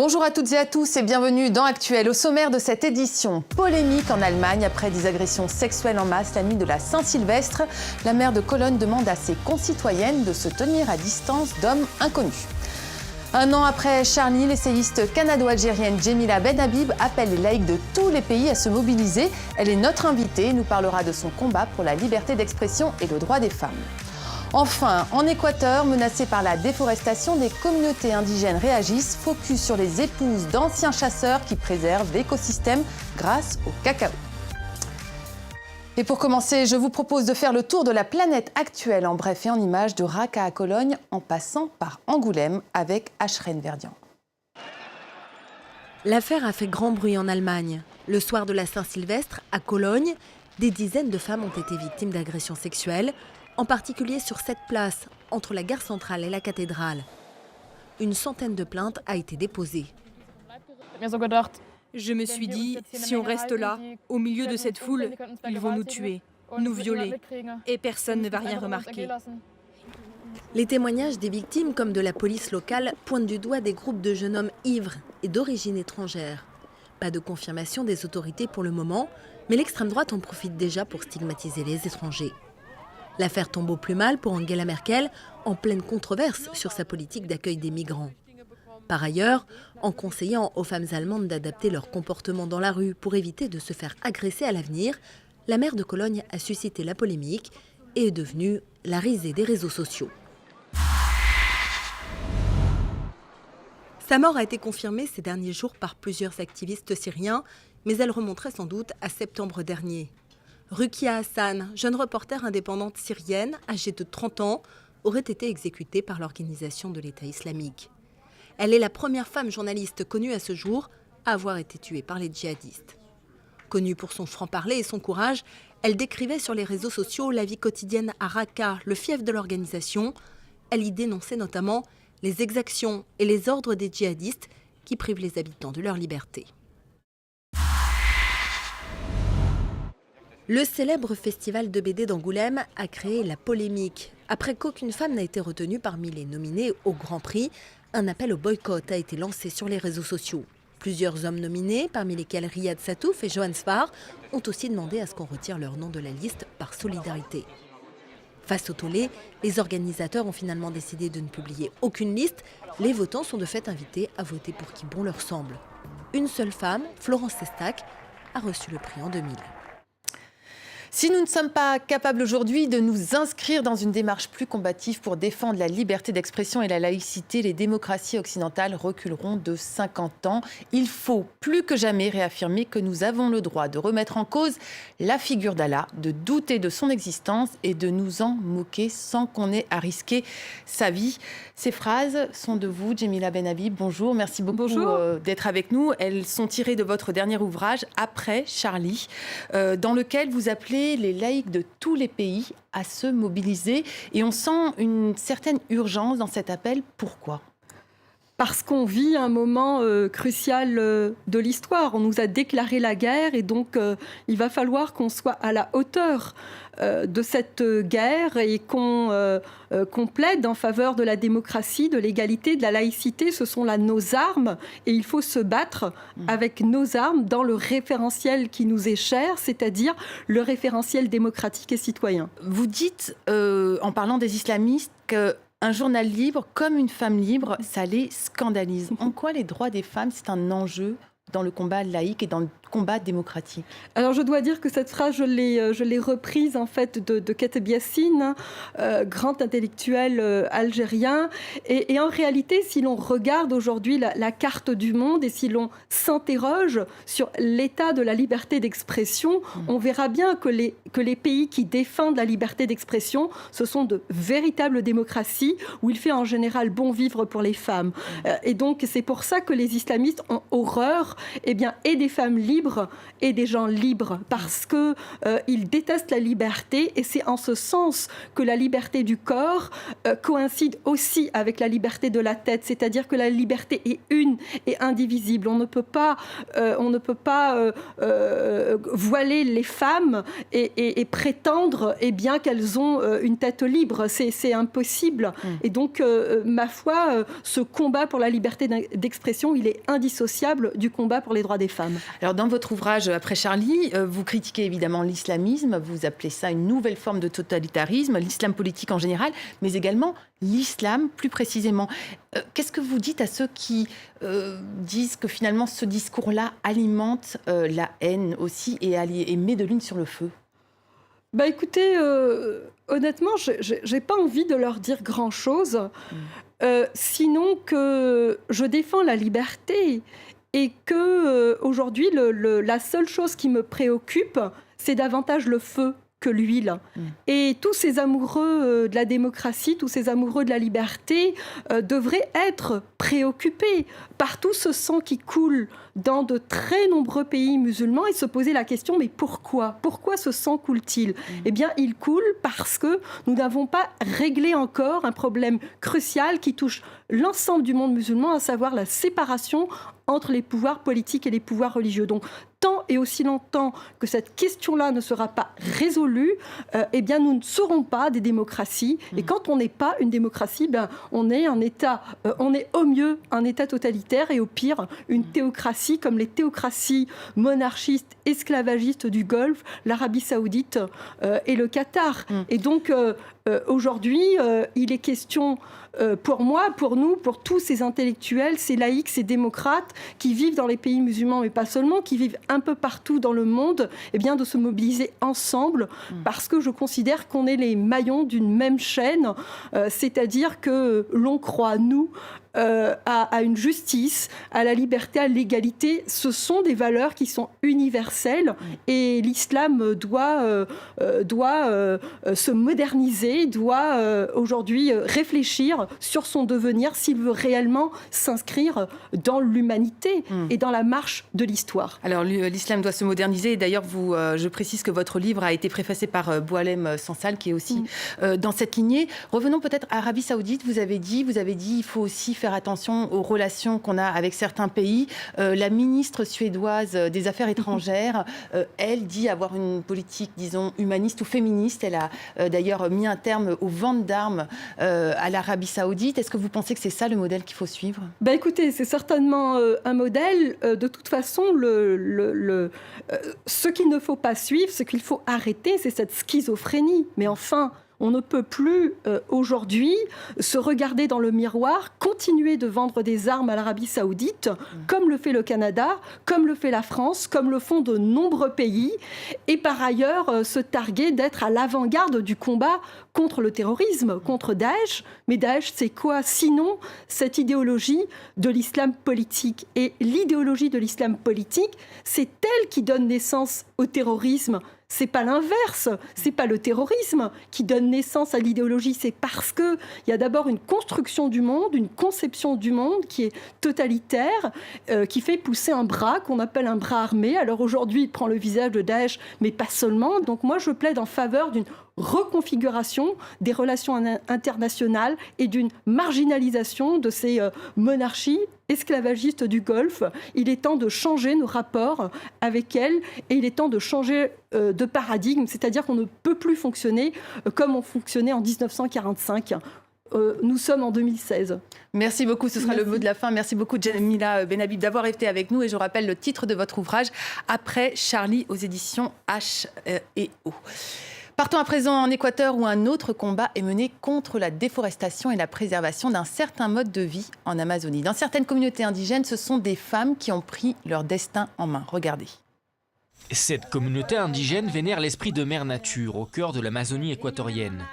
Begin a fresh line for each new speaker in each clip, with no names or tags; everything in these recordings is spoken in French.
Bonjour à toutes et à tous et bienvenue dans Actuel. Au sommaire de cette édition, polémique en Allemagne après des agressions sexuelles en masse la nuit de la Saint-Sylvestre. La maire de Cologne demande à ses concitoyennes de se tenir à distance d'hommes inconnus. Un an après Charlie, l'essayiste canado-algérienne Djemila Ben Habib appelle les laïcs de tous les pays à se mobiliser. Elle est notre invitée et nous parlera de son combat pour la liberté d'expression et le droit des femmes. Enfin, en Équateur, menacée par la déforestation, des communautés indigènes réagissent, focus sur les épouses d'anciens chasseurs qui préservent l'écosystème grâce au cacao. Et pour commencer, je vous propose de faire le tour de la planète actuelle en bref et en images de Raqqa à Cologne en passant par Angoulême avec Ashreen Verdian.
L'affaire a fait grand bruit en Allemagne. Le soir de la Saint-Sylvestre, à Cologne, des dizaines de femmes ont été victimes d'agressions sexuelles, en particulier sur cette place, entre la gare centrale et la cathédrale. Une centaine de plaintes a été déposée.
Je me suis dit, si on reste là, au milieu de cette foule, ils vont nous tuer, nous violer, et personne ne va rien remarquer.
Les témoignages des victimes, comme de la police locale, pointent du doigt des groupes de jeunes hommes ivres et d'origine étrangère. Pas de confirmation des autorités pour le moment, mais l'extrême droite en profite déjà pour stigmatiser les étrangers. L'affaire tombe au plus mal pour Angela Merkel, en pleine controverse sur sa politique d'accueil des migrants. Par ailleurs, en conseillant aux femmes allemandes d'adapter leur comportement dans la rue pour éviter de se faire agresser à l'avenir, la maire de Cologne a suscité la polémique et est devenue la risée des réseaux sociaux. Sa mort a été confirmée ces derniers jours par plusieurs activistes syriens, mais elle remonterait sans doute à septembre dernier. Rukia Hassan, jeune reporter indépendante syrienne, âgée de 30 ans, aurait été exécutée par l'organisation de l'État islamique. Elle est la première femme journaliste connue à ce jour à avoir été tuée par les djihadistes. Connue pour son franc-parler et son courage, elle décrivait sur les réseaux sociaux la vie quotidienne à Raqqa, le fief de l'organisation. Elle y dénonçait notamment les exactions et les ordres des djihadistes qui privent les habitants de leur liberté. Le célèbre festival de BD d'Angoulême a créé la polémique. Après qu'aucune femme n'a été retenue parmi les nominés au Grand Prix, un appel au boycott a été lancé sur les réseaux sociaux. Plusieurs hommes nominés, parmi lesquels Riyad Satouf et Johan Sfar, ont aussi demandé à ce qu'on retire leur nom de la liste par solidarité. Face au tollé, les organisateurs ont finalement décidé de ne publier aucune liste. Les votants sont de fait invités à voter pour qui bon leur semble. Une seule femme, Florence Sestac, a reçu le prix en 2000.
Si nous ne sommes pas capables aujourd'hui de nous inscrire dans une démarche plus combative pour défendre la liberté d'expression et la laïcité, les démocraties occidentales reculeront de 50 ans. Il faut plus que jamais réaffirmer que nous avons le droit de remettre en cause la figure d'Allah, de douter de son existence et de nous en moquer sans qu'on ait à risquer sa vie. Ces phrases sont de vous, Djemila Ben Habib. Bonjour, merci beaucoup d'être avec nous. Elles sont tirées de votre dernier ouvrage, Après Charlie, dans lequel vous appelez les laïcs de tous les pays à se mobiliser. Et on sent une certaine urgence dans cet appel. Pourquoi ?
Parce qu'on vit un moment crucial de l'histoire. On nous a déclaré la guerre et donc il va falloir qu'on soit à la hauteur de cette guerre et qu'on plaide en faveur de la démocratie, de l'égalité, de la laïcité. Ce sont là nos armes et il faut se battre avec nos armes dans le référentiel qui nous est cher, c'est-à-dire le référentiel démocratique et citoyen.
Vous dites, en parlant des islamistes, qu'un journal libre, comme une femme libre, ça les scandalise. En quoi les droits des femmes, c'est un enjeu dans le combat laïque et dans le combat démocratique?
Alors je dois dire que cette phrase, je l'ai reprise en fait de Kateb Yassine, grand intellectuel algérien. Et en réalité, si l'on regarde aujourd'hui la carte du monde et si l'on s'interroge sur l'état de la liberté d'expression, on verra bien que les pays qui défendent la liberté d'expression, ce sont de véritables démocraties où il fait en général bon vivre pour les femmes. Et donc c'est pour ça que les islamistes ont horreur et des femmes libres libres et des gens libres, parce qu'ils détestent la liberté, et c'est en ce sens que la liberté du corps coïncide aussi avec la liberté de la tête, c'est-à-dire que la liberté est une et indivisible. On ne peut pas voiler les femmes et prétendre qu'elles ont une tête libre. C'est impossible. Et donc, ma foi, ce combat pour la liberté d'expression, il est indissociable du combat pour les droits des femmes.
Alors, dans votre ouvrage Après Charlie, vous critiquez évidemment l'islamisme, vous appelez ça une nouvelle forme de totalitarisme, l'islam politique en général, mais également l'islam plus précisément. Qu'est-ce que vous dites à ceux qui disent que finalement ce discours-là alimente la haine aussi et met de l'huile sur le feu ?
Écoutez, honnêtement, j'ai pas envie de leur dire grand-chose, sinon que je défends la liberté et que aujourd'hui la seule chose qui me préoccupe, c'est davantage le feu que l'huile. Et tous ces amoureux de la démocratie, tous ces amoureux de la liberté devraient être préoccupés par tout ce sang qui coule dans de très nombreux pays musulmans et se poser la question, mais pourquoi ? Pourquoi ce sang coule-t-il ? Eh bien, il coule parce que nous n'avons pas réglé encore un problème crucial qui touche l'ensemble du monde musulman, à savoir la séparation entre les pouvoirs politiques et les pouvoirs religieux. Donc, tant et aussi longtemps que cette question-là ne sera pas résolue, nous ne serons pas des démocraties. Et quand on n'est pas une démocratie, on est un État, on est au mieux un État totalitaire et au pire une théocratie comme les théocraties monarchistes, esclavagistes du Golfe, l'Arabie Saoudite et le Qatar. Et donc, aujourd'hui, il est question pour moi, pour nous, pour tous ces intellectuels, ces laïcs, ces démocrates qui vivent dans les pays musulmans, mais pas seulement, qui vivent un peu partout dans le monde, de se mobiliser ensemble, parce que je considère qu'on est les maillons d'une même chaîne, c'est-à-dire que l'on croit, nous, à une justice, à la liberté, à l'égalité. Ce sont des valeurs qui sont universelles et l'islam doit se moderniser, doit aujourd'hui réfléchir sur son devenir s'il veut réellement s'inscrire dans l'humanité et dans la marche de l'histoire.
Alors l'islam doit se moderniser et d'ailleurs je précise que votre livre a été préfacé par Boualem Sansal qui est aussi dans cette lignée. Revenons peut-être à l'Arabie Saoudite. Vous avez dit il faut aussi faire attention aux relations qu'on a avec certains pays. La ministre suédoise des Affaires étrangères, elle dit avoir une politique, disons, humaniste ou féministe. Elle a d'ailleurs mis un terme aux ventes d'armes à l'Arabie Saoudite. Est-ce que vous pensez que c'est ça le modèle qu'il faut suivre ?
Écoutez, c'est certainement un modèle. De toute façon, ce qu'il ne faut pas suivre, ce qu'il faut arrêter, c'est cette schizophrénie. Mais enfin, on ne peut plus aujourd'hui se regarder dans le miroir, continuer de vendre des armes à l'Arabie Saoudite, comme le fait le Canada, comme le fait la France, comme le font de nombreux pays, et par ailleurs se targuer d'être à l'avant-garde du combat contre le terrorisme, contre Daesh. Mais Daesh, c'est quoi ? Sinon, cette idéologie de l'islam politique. Et l'idéologie de l'islam politique, c'est elle qui donne naissance au terrorisme. C'est pas l'inverse, c'est pas le terrorisme qui donne naissance à l'idéologie, c'est parce qu'il y a d'abord une construction du monde, une conception du monde qui est totalitaire, qui fait pousser un bras qu'on appelle un bras armé. Alors aujourd'hui, il prend le visage de Daesh, mais pas seulement. Donc moi, je plaide en faveur d'une reconfiguration des relations internationales et d'une marginalisation de ces monarchies esclavagistes du Golfe. Il est temps de changer nos rapports avec elles et il est temps de changer de paradigme, c'est-à-dire qu'on ne peut plus fonctionner comme on fonctionnait en 1945. Nous sommes en 2016.
Merci beaucoup, ce sera le mot de la fin. Merci beaucoup Djamila Benhabib d'avoir été avec nous et je rappelle le titre de votre ouvrage Après Charlie aux éditions H&O. Partons à présent en Équateur où un autre combat est mené contre la déforestation et la préservation d'un certain mode de vie en Amazonie. Dans certaines communautés indigènes, ce sont des femmes qui ont pris leur destin en main. Regardez.
Cette communauté indigène vénère l'esprit de Mère Nature au cœur de l'Amazonie équatorienne.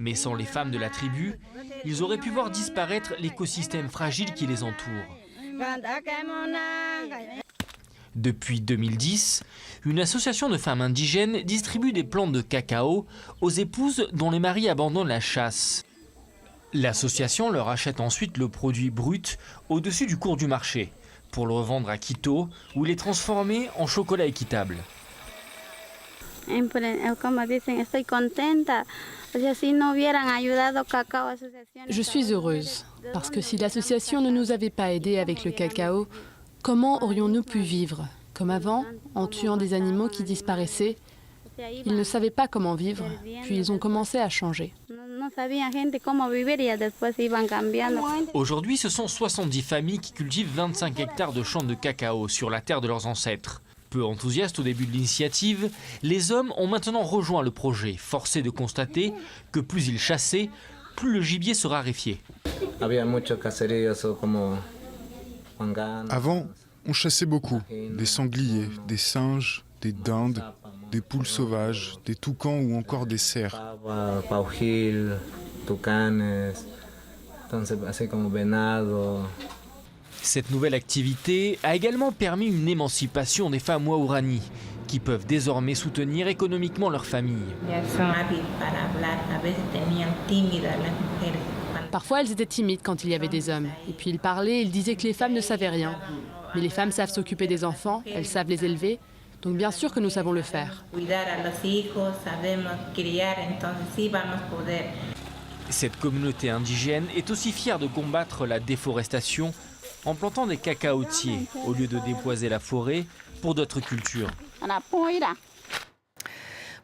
Mais sans les femmes de la tribu, ils auraient pu voir disparaître l'écosystème fragile qui les entoure. Depuis 2010, une association de femmes indigènes distribue des plantes de cacao aux épouses dont les maris abandonnent la chasse. L'association leur achète ensuite le produit brut au-dessus du cours du marché, pour le revendre à Quito, où il est transformé en chocolat équitable.
Je suis heureuse, parce que si l'association ne nous avait pas aidés avec le cacao, comment aurions-nous pu vivre? Comme avant, en tuant des animaux qui disparaissaient. Ils ne savaient pas comment vivre, puis ils ont commencé à changer.
Aujourd'hui, ce sont 70 familles qui cultivent 25 hectares de champs de cacao sur la terre de leurs ancêtres. Peu enthousiastes au début de l'initiative, les hommes ont maintenant rejoint le projet, forcés de constater que plus ils chassaient, plus le gibier se raréfiait.
Avant, on chassait beaucoup, des sangliers, des singes, des dindes, des poules sauvages, des toucans ou encore des cerfs.
Cette nouvelle activité a également permis une émancipation des femmes waourani, qui peuvent désormais soutenir économiquement leur famille.
Parfois, elles étaient timides quand il y avait des hommes. Et puis ils parlaient, ils disaient que les femmes ne savaient rien. Mais les femmes savent s'occuper des enfants, elles savent les élever. Donc bien sûr que nous savons le faire.
Cette communauté indigène est aussi fière de combattre la déforestation en plantant des cacaotiers au lieu de déboiser la forêt pour d'autres cultures.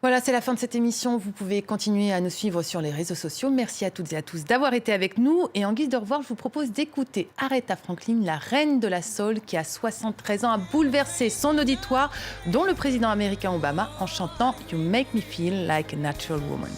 Voilà, c'est la fin de cette émission. Vous pouvez continuer à nous suivre sur les réseaux sociaux. Merci à toutes et à tous d'avoir été avec nous. Et en guise de revoir, je vous propose d'écouter Aretha Franklin, la reine de la soul, qui à 73 ans a bouleversé son auditoire, dont le président américain Obama, en chantant « You make me feel like a natural woman ».